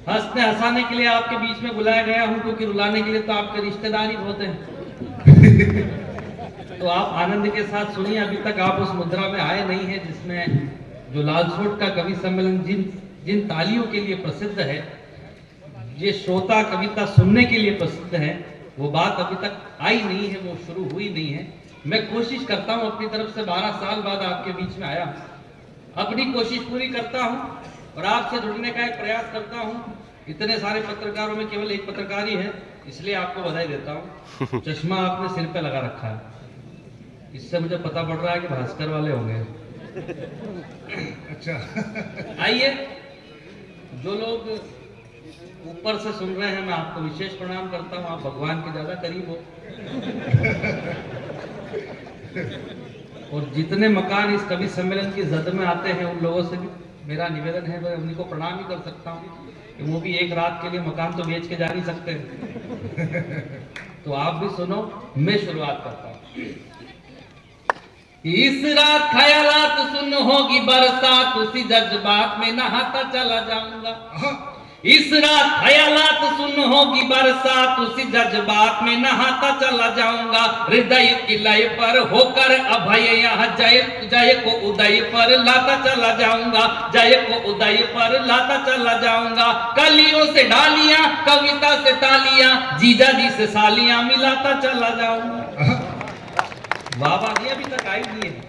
हंसने हंसाने के लिए आपके बीच में बुलाया गया हूं, क्योंकि रुलाने के लिए तो आपके रिश्तेदार ही बहुत हैं। तो आप आनंद के साथ सुनिए। अभी तक आप उस मुद्रा में आए नहीं है जिसमें जो लालसोट का कवि सम्मेलन जिन जिन तालियों के लिए प्रसिद्ध है, ये श्रोता कविता सुनने के लिए प्रसिद्ध है, वो बात अभी तक आई नहीं है, वो शुरू हुई नहीं है। मैं कोशिश करता हूं अपनी तरफ से, 12 साल बाद आपके बीच में आया, अपनी कोशिश पूरी करता हूं और आपसे जुड़ने का एक प्रयास करता हूं। इतने सारे पत्रकारों में केवल एक पत्रकार ही है, इसलिए आपको बधाई देता हूं। चश्मा आपने सिर पे लगा रखा है, इससे मुझे पता पड़ रहा है कि भास्कर वाले होंगे। अच्छा, आइए, जो लोग ऊपर से सुन रहे हैं, मैं आपको विशेष प्रणाम करता हूं। आप भगवान के ज्यादा करीब हो। और जितने मकान इस कवि सम्मेलन की जद में आते हैं, उन लोगों से भी मेरा निवेदन है, मैं उन्हीं को प्रणाम ही कर सकता हूँ कि वो भी एक रात के लिए मकान तो बेच के जा नहीं सकते। तो आप भी सुनो, मैं शुरुआत करता हूँ। इस रात ख्यालात सुन होगी बरसात, उसी जज्बात में नहाता चला जाऊंगा। इस रात ख्यालात सुन होगी बरसात, उसी जज्बात में नहाता चला जाऊंगा। हृदय की लय पर होकर अभय यहाँ जय जय को उदय पर लाता चला जाऊंगा। जय को उदय पर लाता चला जाऊंगा। कलियों से डालियां, कविता से तालियां, जीजा जी से सालियां मिलाता चला जाऊंगा। बाबा जी अभी तक आई नहीं है।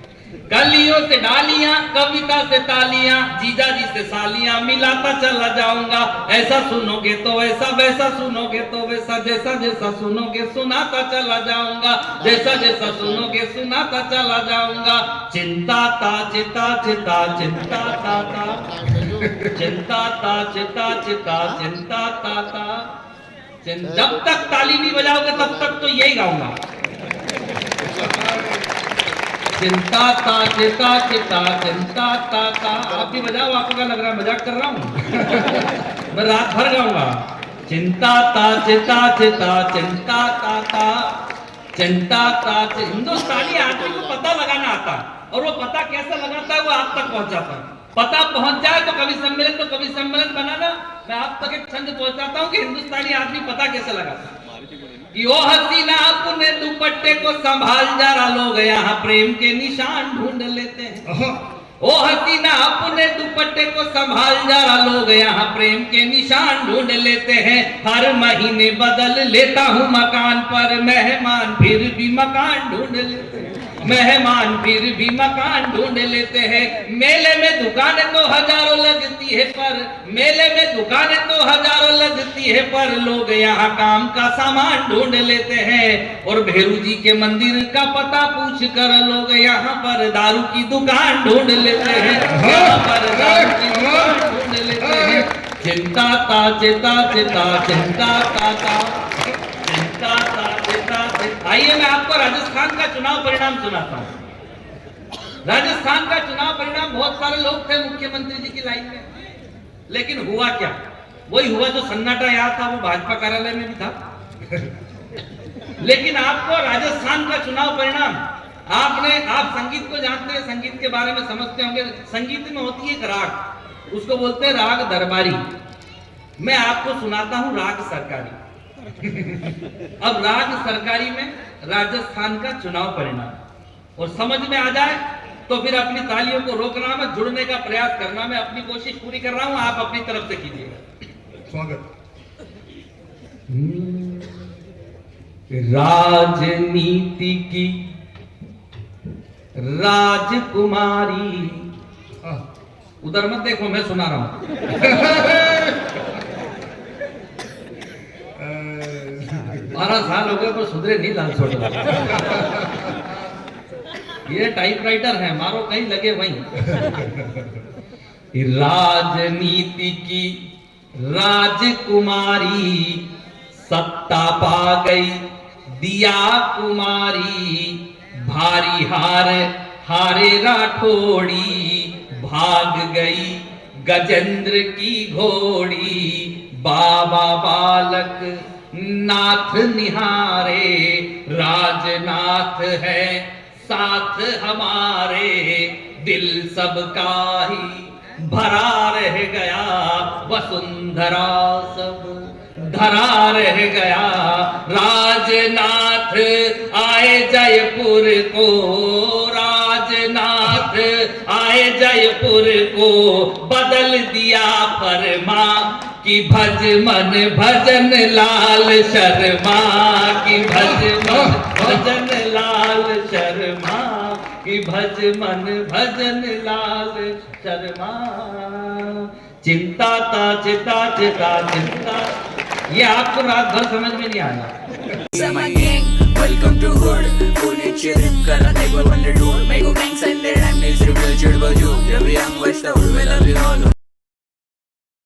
कलियों से डालियां, कविता से तालियां, जीजा जी से सालियां मिलाता चला जाऊंगा। ऐसा सुनोगे तो ऐसा, वैसा सुनोगे तो वैसा, जैसा जैसा सुनोगे सुनाता चला जाऊंगा। जैसा जैसा सुनोगे सुनाता चला जाऊंगा। चिंता ता चिता चिता चिंता ता ता, चिंता ता चिता चिता चिंता ता ता। जब तक ताली नहीं बजाओगे तब तक तो यही गाऊंगा। चिंता ता चिता चिता चिंता ता ता। आप भी बजाओ, आपको क्या लग रहा है मजाक कर रहा हूँ? मैं रात भर गाऊंगा। चिंता ता चिता चिता चिंता ता ता, चिंता ता। हिंदुस्तानी आदमी को पता लगाना आता, और वो पता कैसे लगाता है वो आप तक पहुंचाता है। पता पहुंच जाए तो कवि सम्मेलन, तो कवि सम्मेलन बनाना। मैं आप तक एक छंद पहुंचाता हूँ कि हिंदुस्तानी आदमी पता कैसे लगाता है। कि ओ हसीना अपने दुपट्टे को संभाल जरा, लोग यहाँ प्रेम के निशान ढूंढ लेते हैं। ओ हसीना अपने दुपट्टे को संभाल जरा, लोग यहाँ प्रेम के निशान ढूंढ लेते हैं। हर महीने बदल लेता हूँ मकान पर मेहमान, फिर भी मकान ढूंढ लेते हैं। मेहमान फिर भी मकान ढूंढ लेते हैं। मेले में दुकानें तो हजारों लगती है, पर मेले में दुकानें तो हजारों लगती है, पर लोग यहाँ काम का सामान ढूंढ लेते हैं। और भेरू जी के मंदिर का पता पूछ कर लोग यहाँ पर दारू की दुकान ढूंढ लेते हैं। यहाँ पर दारू की दुकान ढूंढ लेते हैं। चिंता ता चिता चिता चिंता ता ता, चिंता ता चिता। आइए मैं आपको राजस्थान का चुनाव परिणाम सुनाता हूं। राजस्थान का चुनाव परिणाम, बहुत सारे लोग थे मुख्यमंत्री जी की लाइन में, लेकिन हुआ क्या? वही हुआ जो सन्नाटा याद था, वो भाजपा कार्यालय में भी था। लेकिन आपको राजस्थान का चुनाव परिणाम, आप संगीत को जानते हैं, संगीत के बारे में समझते होंगे। संगीत में होती है एक राग, उसको बोलते हैं राग दरबारी। मैं आपको सुनाता हूं राग सरकारी। अब राग सरकारी में राजस्थान का चुनाव परिणाम, और समझ में आ जाए तो फिर अपनी तालियों को रोकना, मैं जुड़ने का प्रयास करना। मैं अपनी कोशिश पूरी कर रहा हूं, आप अपनी तरफ से कीजिएगा। स्वागत। राजनीति की राजकुमारी, उधर मत देखो, मैं सुना रहा हूं। 12 साल हो गए पर सुधरे नहीं लालसोट। ये टाइपराइटर है, मारो कहीं लगे वहीं। राजनीति की राजकुमारी, सत्ता पा गई दिया कुमारी। भारी हार हारे राठौड़ी, भाग गई गजेंद्र की घोड़ी। बाबा बालक नाथ निहारे, राजनाथ है साथ हमारे। दिल सबका ही भरा रह गया वसुंधरा सब धरा रह गया। राजनाथ आए जयपुर को, राजनाथ आए जयपुर को, बदल दिया फरमा कि भज मन भजन लाल शर्मा, कि भज मन भजन लाल शर्मा, कि भज मन भजन लाल शर्मा। चिंता ता चिता चिता चिंता, ये आपको रात भर समझ में नहीं आया। Welcome to hood, पुणे चिरत करा they were on the road, make a gang send their name is revealed, Jurba Ju, Ravi Ang West, the whole well of the